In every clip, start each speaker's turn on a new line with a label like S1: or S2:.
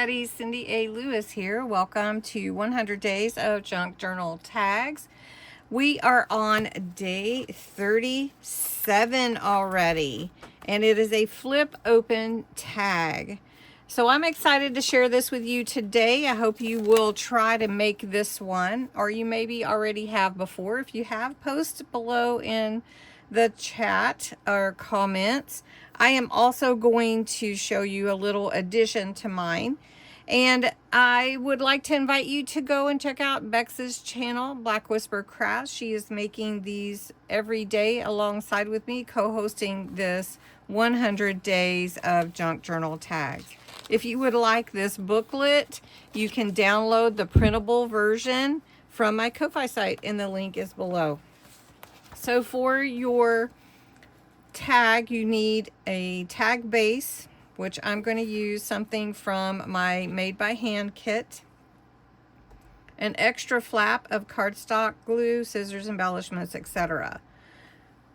S1: everybody, Cindy A. Lewis here. Welcome to 100 Days of Junk Journal Tags. We are on day 37 already, and it is a flip open tag. So I'm excited to share this with you today. I hope you will try to make this one, or you maybe already have before. If you have, post below in the chat or comments. I am also going to show you a little addition to mine. And I would like to invite you to go and check out Bexx's channel, Black Whisper Crafts. She is making these every day alongside with me, co-hosting this 100 Days of Junk Journal Tags. If you would like this booklet, you can download the printable version from my Ko-Fi site, and the link is below. So for your tag, you need a tag base, which I'm going to use something from my Made by Hand kit, an extra flap of cardstock, glue, scissors, embellishments, etc.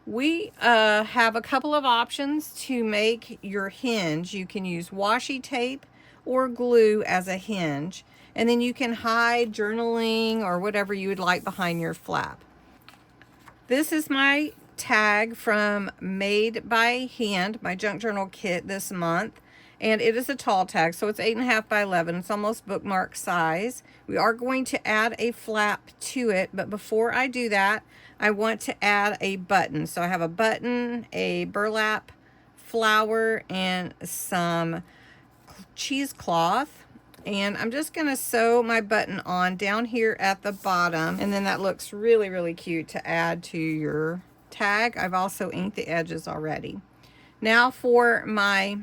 S1: We have a couple of options to make your hinge. You can use washi tape or glue as a hinge, and then you can hide journaling or whatever you would like behind your flap. This is my tag from Made by Hand, my junk journal kit this month, and it is a tall tag, so it's 8.5 by 11. It's almost bookmark size. We are going to add a flap to it, but before I do that, I want to add a button. So I have a button, a burlap flower, and some cheesecloth. And I'm just going to sew my button on down here at the bottom. And then that looks really, really cute to add to your tag. I've also inked the edges already. Now for my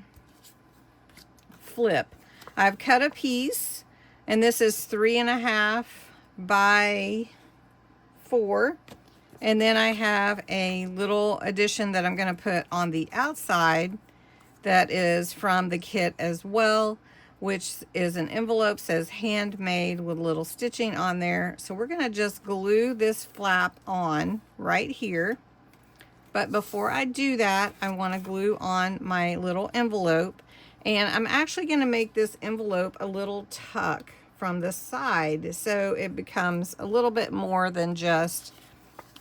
S1: flip. I've cut a piece, and this is 3.5 by 4. And then I have a little addition that I'm going to put on the outside that is from the kit as well, which is an envelope, says handmade, with a little stitching on there. So we're going to just glue this flap on right here. But before I do that, I want to glue on my little envelope. And I'm actually going to make this envelope a little tuck from the side, so it becomes a little bit more than just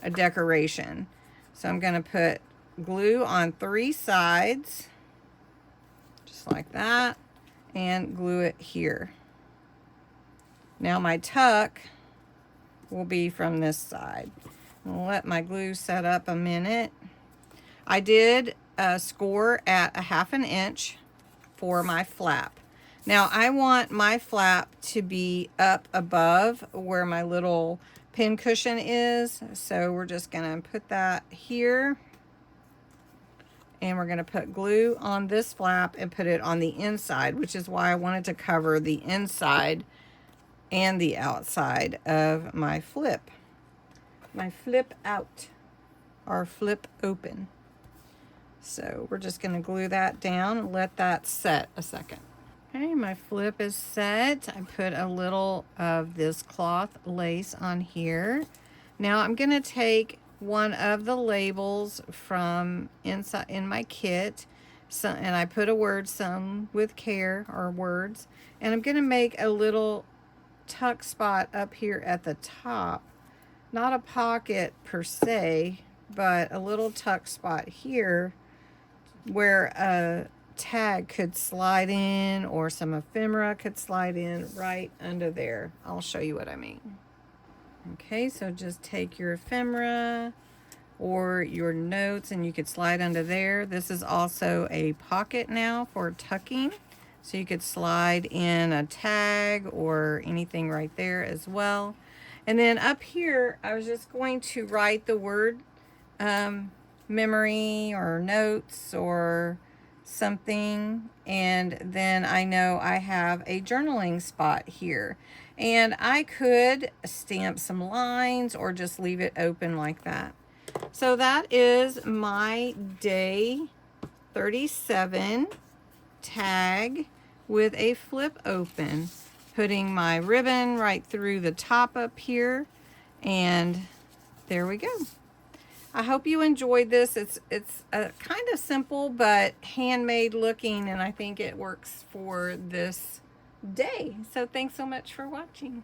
S1: a decoration. So I'm going to put glue on 3 sides, just like that, and glue it here. Now my tuck will be from this side. I'll let my glue set up a minute. I did score at 1/2 inch for my flap. Now I want my flap to be up above where my little pin cushion is, so we're just going to put that here, and we're going to put glue on this flap and put it on the inside, which is why I wanted to cover the inside and the outside of my flip out, or flip open. So we're just going to glue that down and let that set a second. Okay, my flip is set. I put a little of this cloth lace on here. Now I'm going to take one of the labels from inside in my kit, and I put a word, some with care, or words, and I'm going to make a little tuck spot up here at the top. Not a pocket per se, but a little tuck spot here where a tag could slide in, or some ephemera could slide in right under there. I'll show you what I mean. Okay, so just take your ephemera or your notes and you could slide under there. This is also a pocket now for tucking, so you could slide in a tag or anything right there as well. And then up here, I was just going to write the word memory or notes or something, and then I know I have a journaling spot here, and I could stamp some lines or just leave it open like that. So that is my day 37 tag with a flip open, putting my ribbon right through the top up here, and there we go. I hope you enjoyed this. It's kind of simple but handmade looking, and I think it works for this day. So thanks so much for watching.